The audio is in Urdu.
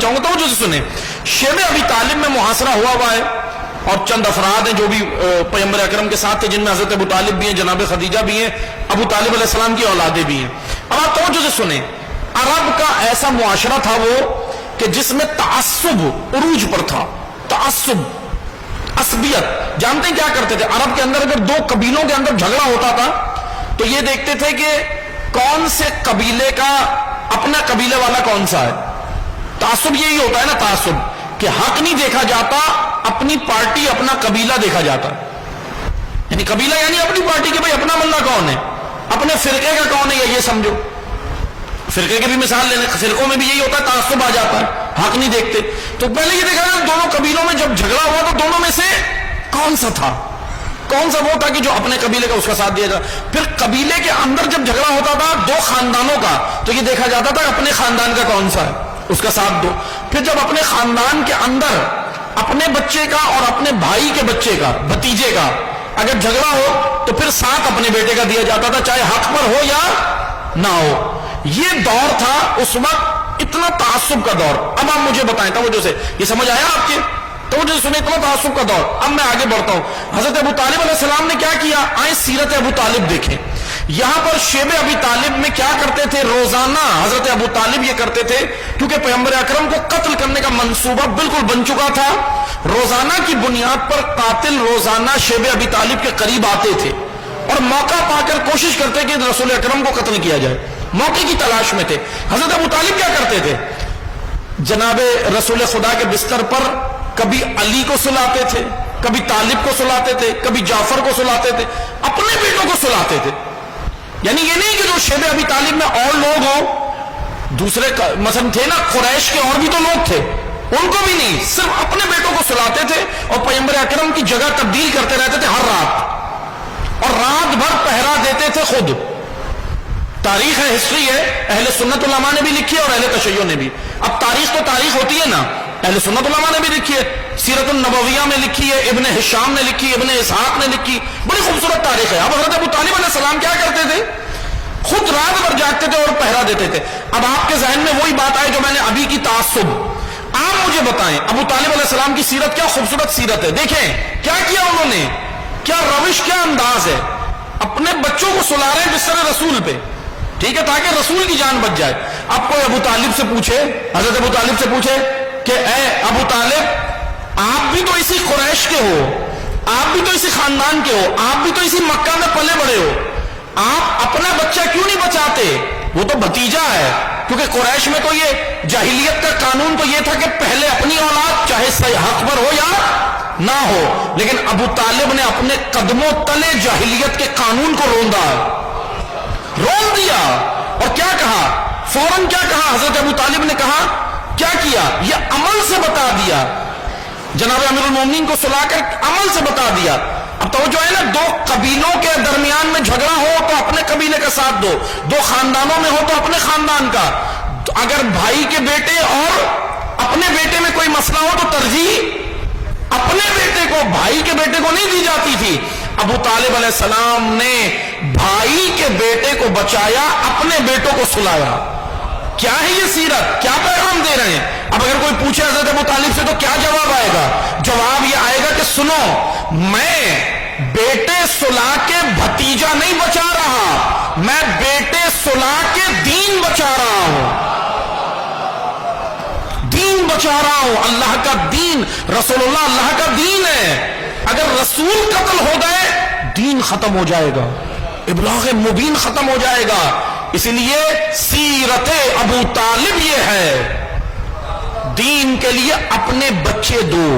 چاہوں گا، تو جو سنیں شیب ابی طالب میں محاصرہ ہوا ہے اور چند افراد ہیں جو بھی پیغمبر اکرم کے ساتھ تھے، جن میں حضرت ابو طالب بھی ہیں، جناب خدیجہ بھی ہیں، ابو طالب علیہ السلام کی اولادیں بھی ہیں۔ اب آپ توجہ سے سنیں، عرب کا ایسا معاشرہ تھا وہ کہ جس میں تعصب عروج پر تھا، تعصب، عصبیت۔ جانتے ہیں کیا کرتے تھے عرب کے اندر؟ اگر دو قبیلوں کے اندر جھگڑا ہوتا تھا تو یہ دیکھتے تھے کہ کون سے قبیلے کا اپنا قبیلے والا کون سا ہے۔ تعصب یہی ہوتا ہے نا، تعصب کہ حق نہیں دیکھا جاتا، اپنی پارٹی اپنا قبیلہ دیکھا جاتا ہے، یعنی قبیلہ یعنی اپنی پارٹی کے بھائی اپنا ملہ کون ہے، اپنے فرقے کا کون ہے، یہ سمجھو۔ فرقے کی بھی مثال لینے، فرقوں میں بھی یہی ہوتا ہے، تعصب آ جاتا ہے، حق نہیں دیکھتے۔ تو پہلے یہ دیکھا جائے دونوں قبیلوں میں جب جھگڑا ہوا تو دونوں میں سے کون سا تھا، کون سا وہ تھا کہ جو اپنے قبیلے کا اس کا ساتھ دیا جائے۔ پھر قبیلے کے اندر جب جھگڑا ہوتا تھا دو خاندانوں کا، تو یہ دیکھا جاتا تھا اپنے خاندان کا کون سا ہے، اس کا ساتھ دو۔ پھر جب اپنے خاندان کے اندر اپنے بچے کا اور اپنے بھائی کے بچے کا، بھتیجے کا اگر جھگڑا ہو تو پھر ساتھ اپنے بیٹے کا دیا جاتا تھا، چاہے حق پر ہو یا نہ ہو۔ یہ دور تھا اس وقت، اتنا تعصب کا دور۔ اب آپ مجھے بتائیں توجہ سے، یہ سمجھ آیا آپ کے؟ توجہ سے سنیں، اتنا تعصب کا دور۔ اب میں آگے بڑھتا ہوں، حضرت ابو طالب علیہ السلام نے کیا کیا؟ آئیں سیرت ابو طالب دیکھیں۔ یہاں پر شیب ابی طالب میں کیا کرتے تھے؟ روزانہ حضرت ابو طالب یہ کرتے تھے، کیونکہ پیغمبر اکرم کو قتل کرنے کا منصوبہ بالکل بن چکا تھا، روزانہ کی بنیاد پر قاتل روزانہ شیب ابی طالب کے قریب آتے تھے اور موقع پا کر کوشش کرتے کہ رسول اکرم کو قتل کیا جائے، موقع کی تلاش میں تھے۔ حضرت ابو طالب کیا کرتے تھے؟ جناب رسول خدا کے بستر پر کبھی علی کو سلاتے تھے، کبھی طالب کو سلاتے تھے، کبھی جعفر کو سلاتے تھے، اپنے بیٹوں کو سلاتے تھے۔ یعنی یہ نہیں کہ جو شیب ابی طالب میں اور لوگ ہوں، دوسرے مثلا تھے نا قریش کے اور بھی تو لوگ تھے، ان کو بھی نہیں، صرف اپنے بیٹوں کو سلاتے تھے اور پیغمبر اکرم کی جگہ تبدیل کرتے رہتے تھے ہر رات، اور رات بھر پہرا دیتے تھے خود۔ تاریخ ہے، ہسٹری ہے، اہل سنت علماء نے بھی لکھی ہے اور اہل تشیع نے بھی۔ اب تاریخ تو تاریخ ہوتی ہے نا، اہل سنت علماء نے بھی لکھی ہے، سیرت النبویہ میں لکھی ہے، ابن ہشام نے لکھی، ابن اسحاق نے لکھی، بڑی خوبصورت تاریخ ہے۔ اب حضرت ابو طالب علیہ السلام کیا کرتے تھے؟ خود رات بھر جاگتے تھے اور پہرا دیتے تھے۔ اب آپ کے ذہن میں وہی بات آئے جو میں نے ابھی کی، تعصب۔ آپ مجھے بتائیں ابو طالب علیہ السلام کی سیرت کیا خوبصورت سیرت ہے، دیکھیں کیا کیا انہوں نے، کیا روش، کیا انداز ہے۔ اپنے بچوں کو سلا رہے ہیں بستر رسول پہ، ٹھیک ہے، تاکہ رسول کی جان بچ جائے۔ اب کوئی ابو طالب سے پوچھے، حضرت ابو طالب سے پوچھے کہ اے ابو طالب، آپ بھی تو اسی قریش کے ہو، آپ بھی تو اسی خاندان کے ہو، آپ بھی تو اسی مکہ میں پلے بڑے ہو، آپ اپنا بچہ کیوں نہیں بچاتے؟ وہ تو بھتیجا ہے، کیونکہ قریش میں تو یہ جاہلیت کا قانون تو یہ تھا کہ پہلے اپنی اولاد چاہے صحیح حق پر ہو یا نہ ہو، لیکن ابو طالب نے اپنے قدموں تلے جاہلیت کے قانون کو روندا، رول دیا، اور کیا کہا؟ فوراً کیا کہا حضرت ابو طالب نے؟ کہا کیا کیا؟ یہ عمل سے بتا دیا، جناب امیر المومنین کو سلا کر عمل سے بتا دیا۔ اب تو جو ہے نا، دو قبیلوں کے درمیان میں جھگڑا ہو تو اپنے قبیلے کا ساتھ دو، دو خاندانوں میں ہو تو اپنے خاندان کا، اگر بھائی کے بیٹے اور اپنے بیٹے میں کوئی مسئلہ ہو تو ترجیح اپنے بیٹے کو، بھائی کے بیٹے کو نہیں دی جاتی تھی۔ ابو طالب علیہ السلام نے بھائی کے بیٹے کو بچایا، اپنے بیٹوں کو سلایا۔ کیا ہے یہ سیرت؟ کیا پیغام دے رہے ہیں؟ اب اگر کوئی پوچھے حضرت ابو طالب سے تو کیا جواب آئے گا؟ جواب یہ آئے گا کہ سنو، میں بیٹے سلا کے بھتیجا نہیں بچا رہا، میں بیٹے سلا کے دین بچا رہا ہوں، دین بچا رہا ہوں، اللہ کا دین، رسول اللہ اللہ کا دین ہے۔ اگر رسول قتل ہو گئے دین ختم ہو جائے گا، ابلاغ مبین ختم ہو جائے گا۔ اسی لیے سیرت ابو طالب یہ ہے، دین کے لیے اپنے بچے دو،